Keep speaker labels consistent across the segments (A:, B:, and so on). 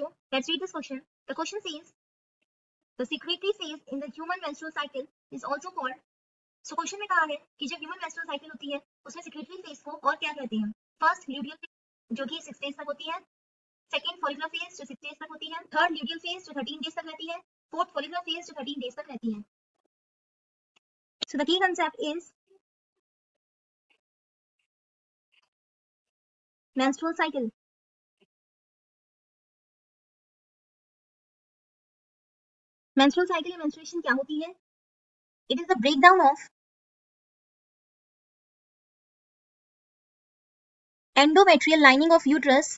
A: बच्चों, let's read this question. The question says the secretory phase in the human menstrual cycle is also called. So question में कहा है कि जब human menstrual cycle होती है उसमें सेक्रेटरी फेज को और क्या कहते हैं? फर्स्ट ल्यूडियल फेज जो कि 6 डेज तक होती है, सेकंड फॉलिकुलर फेज जो 6 डेज तक होती है, थर्ड ल्यूडियल फेज जो 13 डेज तक रहती है, फोर्थ फॉलिकुलर फेज जो 13 डेज तक रहती है. So the key concept is menstrual cycle. Menstrual cycle या menstruation क्या होती है? It is the breakdown of endometrial lining of uterus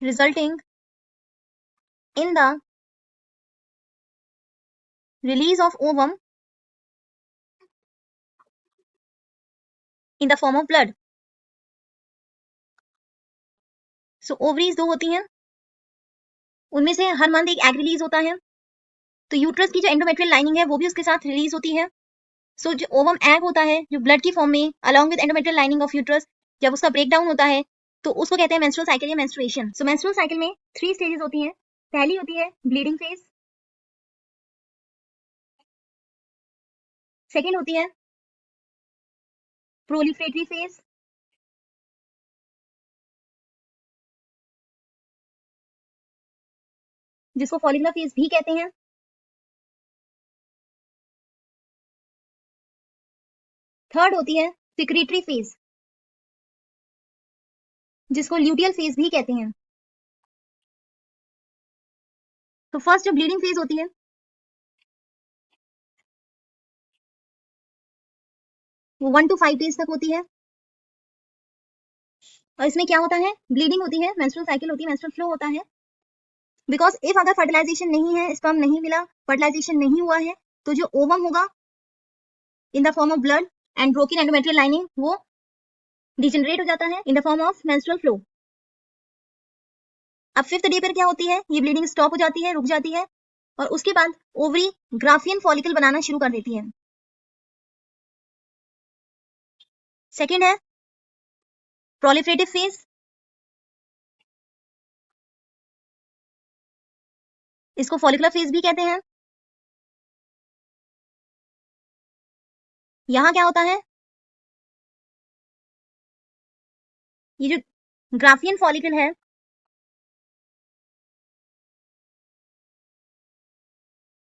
A: resulting in the release of ovum in the form of blood. So ovaries दो होती हैं, उनमें से हर month एक एग रिलीज होता है, तो यूट्रस की जो एंडोमेट्रियल लाइनिंग है वो भी उसके साथ रिलीज होती है. सो जो ओवम एग होता है जो ब्लड की फॉर्म में along with endometrial lining of uterus जब उसका ब्रेक डाउन होता है तो उसको कहते हैं मेंस्ट्रुअल साइकिल या मेंस्ट्रुएशन. सो मेंस्ट्रुअल साइकिल में 3 स्टेजेस होती हैं. पहली होती है ब्लीडिंग फेज, सेकेंड होती है प्रोलिफरेटरी फेज, जिसको फॉलिकुलर फेज भी कहते हैं, थर्ड होती है सिक्रीटरी फेज जिसको ल्यूटियल फेज भी कहते हैं. तो फर्स्ट जो ब्लीडिंग फेज होती है वो 1 to 5 डेज तक होती है, और इसमें क्या होता है? ब्लीडिंग होती है, मेंस्ट्रुअल साइकिल होती है, मेंस्ट्रुअल फ्लो होता है. बिकॉज इफ अगर फर्टिलाइजेशन नहीं है, स्पर्म नहीं मिला, फर्टिलाइजेशन नहीं हुआ है, तो जो ओवम होगा in the form of blood and broken endometrial lining वो डिजेनरेट हो जाता है in the form of menstrual flow. अब 5th डे पर क्या होती है? ये ब्लीडिंग स्टॉप हो जाती है, रुक जाती है, और उसके बाद ओवरी ग्राफियन फॉलिकल बनाना शुरू कर देती है. सेकेंड है प्रोलिफरेटिव फेज, इसको फॉलिकुलर फेज भी कहते हैं. यहां क्या होता है? ये जो ग्राफियन फॉलिकल है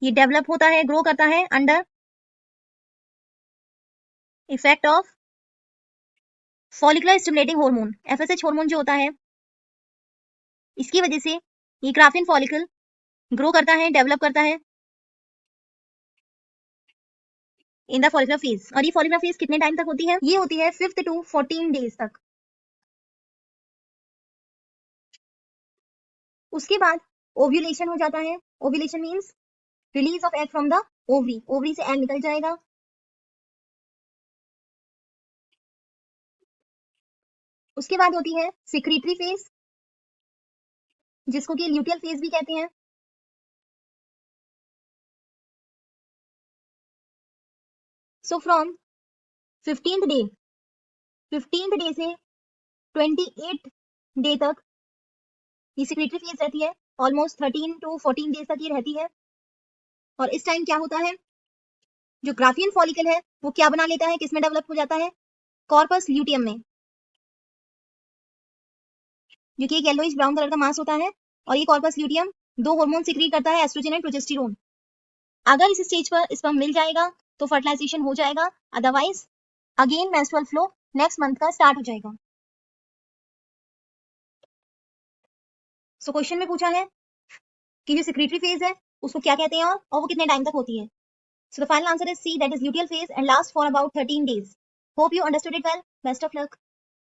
A: ये डेवलप होता है, ग्रो करता है under effect of follicular stimulating hormone, FSH hormone जो होता है, इसकी वजह से ये ग्राफियन फॉलिकल ग्रो करता है, डेवलप करता है इन द फॉलिकुलर फेज. और ये फॉलिकुलर फेज कितने टाइम तक होती है? ये होती है 5th to 14 डेज तक. उसके बाद ओव्यूलेशन हो जाता है. Ovulation means release of egg from the ovary, ovary से एग निकल जाएगा. उसके बाद होती है सिक्रीटरी फेज जिसको कि ल्यूटियल फेज भी कहते हैं. So from 15th day, 15th day से 28th डे तक ये सिक्रीटरी फेज रहती है. ऑलमोस्ट 13 to 14 डेज तक ये रहती है. और इस टाइम क्या होता है? जो ग्राफियन फॉलिकल है वो क्या बना लेता है, किसमें डेवलप हो जाता है? कॉर्पस ल्यूटियम में, जो कि एक येलोइश ब्राउन कलर का मास होता है. और ये कॉर्पस ल्यूटियम 2 हार्मोन सिक्रीट करता है, एस्ट्रोजन एंड प्रोजेस्टेरोन. अगर इस स्टेज पर स्पर्म मिल जाएगा तो फर्टिलाइजेशन हो जाएगा, otherwise again menstrual flow next month का स्टार्ट हो जाएगा. सो क्वेश्चन में पूछा है कि जो सिक्रीटरी फेज है उसको क्या कहते हैं और वो कितने टाइम तक होती है. So the final answer is C, that is luteal phase and last for about 13 days. Hope you understood it well. Best of luck.